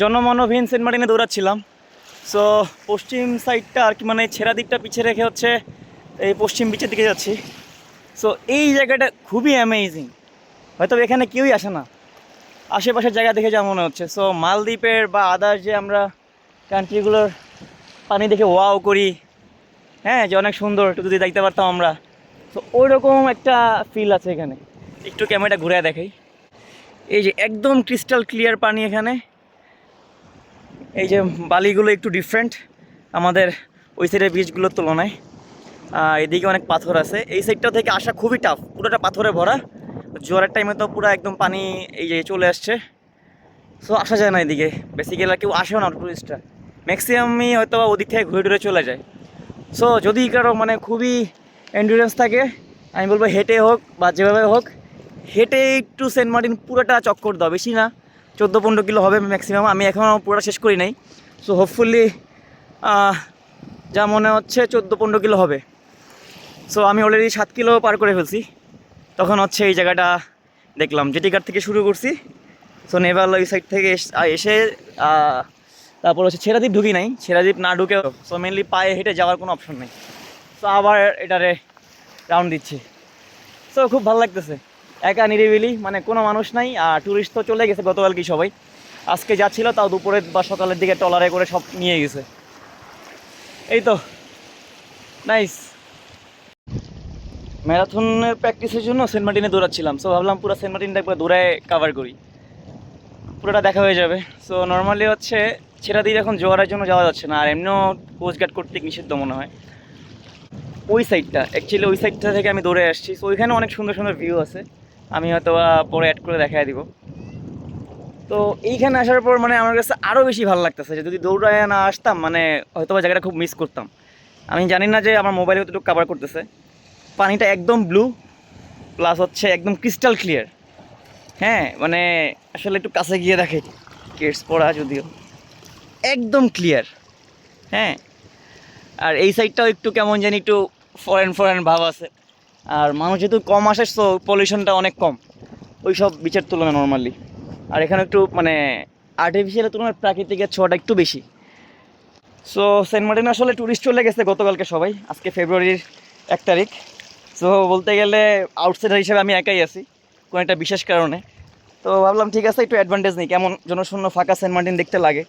জনমানবহীন Saint মার্টিনে দৌড়াচ্ছিলাম। So পশ্চিম সাইডটা আর কি, মানে ছেঁড়া দিকটা পিছিয়ে রেখে হচ্ছে এই পশ্চিম বিচের দিকে যাচ্ছি। সো এই জায়গাটা খুবই অ্যামেজিং, হয়তো এখানে কেউই আসে না, আশেপাশের জায়গা দেখে যা মনে হচ্ছে। সো মালদ্বীপের বা আদার যে আমরা কান্ট্রিগুলোর পানি দেখে ওয়াও করি, হ্যাঁ, যে অনেক সুন্দর, একটু যদি দেখতে পারতাম আমরা। তো ওই রকম একটা ফিল আছে এখানে। একটু ক্যামেরাটা ঘুরে দেখাই। এই যে একদম ক্রিস্টাল ক্লিয়ার পানি এখানে। এই যে বালিগুলো একটু ডিফারেন্ট আমাদের ওই সাইডের বিচগুলোর তুলনায়। এদিকে অনেক পাথর আছে, এই সাইডটা থেকে আসা খুবই টাফ, পুরোটা পাথরে ভরা। জোয়ারের টাইমে তো পুরো একদম পানি এই যে চলে আসছে। সো আসা যায় না এদিকে, বেসিক্যালি কেউ আসেও না টুরিস্টরা, ম্যাক্সিমামই হয়তো ওদিক থেকে ঘুরে টুরে চলে যায়। সো যদি কারো মানে খুবই এন্ডুরেন্স থাকে, আমি বলবো হেঁটে হোক বা যেভাবে হোক, হেঁটে একটু সেন্ট মার্টিন পুরোটা চক্কর দাও, বেশি না, 14-15 কিলো হবে ম্যাক্সিমাম। আমি এখনও পুরোটা শেষ করি নাই। সো হোপফুলি যা মনে হচ্ছে 14-15 কিলো হবে। সো আমি অলরেডি 7 কিলো পার করে ফেলছি। তখন হচ্ছে এই জায়গাটা দেখলাম, জেটিঘাট থেকে শুরু করছি। সো নেভাল ওই সাইড থেকে এসে তারপর হচ্ছে ছেড়াদ্বীপ ঢুকি নাই, ছেড়াদ্বীপ না ঢুকে সো মেনলি পায়ে হেঁটে যাওয়ার কোনো অপশন নেই। সো আবার এটারে রাউন্ড দিচ্ছি। সো খুব ভালো লাগতেছে, একা নিরিবিলি, মানে কোনো মানুষ নাই। আর ট্যুরিস্ট তো চলে গেছে গতকালকে সবাই, আজকে যাচ্ছিল তাও দুপুরের বা সকালের দিকে ট্রলারে করে সব নিয়ে গেছে। এই তো নাইস। ম্যারাথনের প্র্যাকটিসের জন্য সেন্ট মার্টিনে দৌড়াচ্ছিলাম। সো ভাবলাম পুরো সেন্ট মার্টিনটা একবার দৌড়ায় কাভার করি, পুরোটা দেখা হয়ে যাবে। সো নর্মালি হচ্ছে ছেড়া দিয়ে এখন জোয়ারের জন্য যাওয়া যাচ্ছে না, আর এমনিও কোস্টগার্ড কর্তৃক নিষিদ্ধ মনে হয়। ওই সাইডটা অ্যাকচুয়ালি, ওই সাইডটা থেকে আমি দৌড়ে আসছি। সো ওইখানে অনেক সুন্দর সুন্দর ভিউ আছে, আমি হয়তো পরে অ্যাড করে দেখাই দিব। তো এইখানে আসার পর মানে আমার কাছে আরও বেশি ভালো লাগতেছে, যে যদি দৌড়ায় না আসতাম মানে হয়তো জায়গাটা খুব মিস করতাম। আমি জানি না যে আমার মোবাইলে কতটুকু কাভার করতেছে। পানিটা একদম ব্লু, প্লাস হচ্ছে একদম ক্রিস্টাল ক্লিয়ার। হ্যাঁ, মানে আসলে একটু কাছে গিয়ে দেখে, কেটস পড়া যদিও একদম ক্লিয়ার। হ্যাঁ, আর এই সাইডটাও একটু কেমন জানি একটু ফরেন ফরেন ভাব আছে। আর মানুষ যেহেতু কম আসে, সো পলিউশনটা অনেক কম ওই সব বিচের তুলনায় নর্মালি। আর এখানে একটু মানে আর্টিফিশিয়ালের তুলনায় প্রাকৃতিকের ছোঁয়াটা একটু বেশি। সো সেন্ট মার্টিন আসলে ট্যুরিস্ট চলে গেছে গতকালকে সবাই, আজকে ফেব্রুয়ারির 1 তারিখ। সো বলতে গেলে আউটসাইডার হিসেবে আমি একাই আছি কোনো একটা বিশেষ কারণে। তো ভাবলাম ঠিক আছে একটু অ্যাডভান্টেজ নিই, কেমন জনশূন্য ফাঁকা সেন্ট মার্টিন দেখতে লাগে।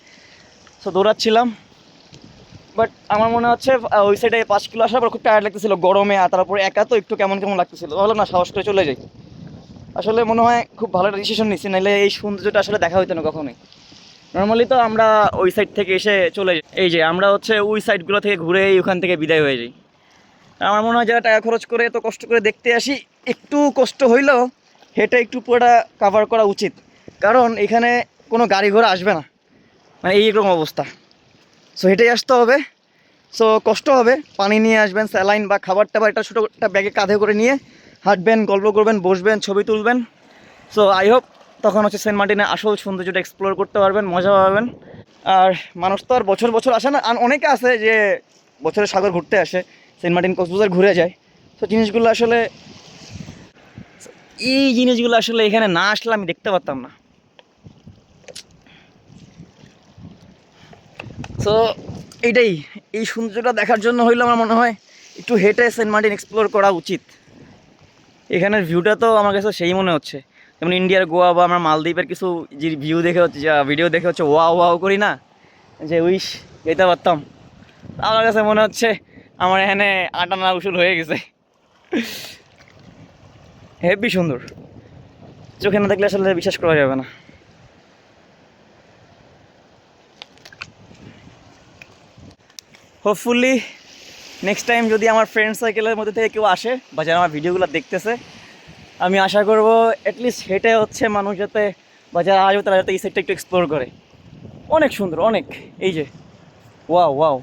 সো দৌড়াচ্ছিলাম, বাট আমার মনে হচ্ছে ওই সাইডে 5 কিলো আসার পর খুব টায়ার্ড লাগতেছিল গরমে, আর তারপরে একা তো একটু কেমন কেমন লাগতেছিল। ভাবলাম না, সাহস করে চলে যাই। আসলে মনে হয় খুব ভালো একটা ডিসিশন নিচ্ছি, নাহলে এই সৌন্দর্যটা আসলে দেখা হইতো না কখনোই। নর্মালি তো আমরা ওই সাইড থেকে এসে চলে যাই, এই যে আমরা হচ্ছে ওই সাইডগুলো থেকে ঘুরে ওখান থেকে বিদায় হয়ে যাই। আমার মনে হয় যারা টাকা খরচ করে এত কষ্ট করে দেখতে আসি, একটু কষ্ট হইলেও হেঁটে একটু পুরোটা কাভার করা উচিত। কারণ এখানে কোনো গাড়ি ঘোড়া আসবে না, মানে এইরকম অবস্থা। সো হেঁটেই আসতে হবে। সো কষ্ট হবে, পানি নিয়ে আসবেন, স্যালাইন বা খাবার টাবার একটা ছোটো একটা ব্যাগে কাঁধে করে নিয়ে হাঁটবেন, গল্প করবেন, বসবেন, ছবি তুলবেন। সো আই হোপ তখন হচ্ছে সেন্ট মার্টিনে আসল সৌন্দর্যটা এক্সপ্লোর করতে পারবেন, মজা পাবেন। আর মানুষ তো আর বছর বছর আসে না, আর অনেকে আছে যে বছরে সাগর ঘুরতে আসে, সেন্ট মার্টিন কক্সবাজার ঘুরে যায়। তো জিনিসগুলো আসলে, এই জিনিসগুলো আসলে এখানে না আসলে আমি দেখতে পারতাম না। সো এইটাই, এই সৌন্দর্যটা দেখার জন্য হইলে আমার মনে হয় একটু হেঁটে সেন্ট মার্টিন এক্সপ্লোর করা উচিত। এখানের ভিউটা তো আমার কাছে সেই মনে হচ্ছে, যেমন ইন্ডিয়ার গোয়া বা আমরা মালদ্বীপের কিছু যে ভিউ দেখে হচ্ছে, যা ভিডিও দেখে হচ্ছে ওয়াও ওয়াও করি না, যে উইশ যেতে পারতাম। আমার কাছে মনে হচ্ছে আমার এখানে আটানা উসুল হয়ে গেছে। হেভি সুন্দর, চোখে না দেখলে আসলে বিশ্বাস করা যাবে না। হোপফুলি নেক্সট টাইম যদি আমার ফ্রেন্ড সার্কেলের মধ্যে থেকে কেউ আসে বা যারা আমার ভিডিওগুলো দেখতেছে, আমি আশা করব অ্যাটলিস্ট হেঁটে হচ্ছে মানুষ যাতে, বা যারা আসবে তারা যাতে এই সাইডটা একটু এক্সপ্লোর করে। অনেক সুন্দর, অনেক, এই যে ওয়াও ওয়াও।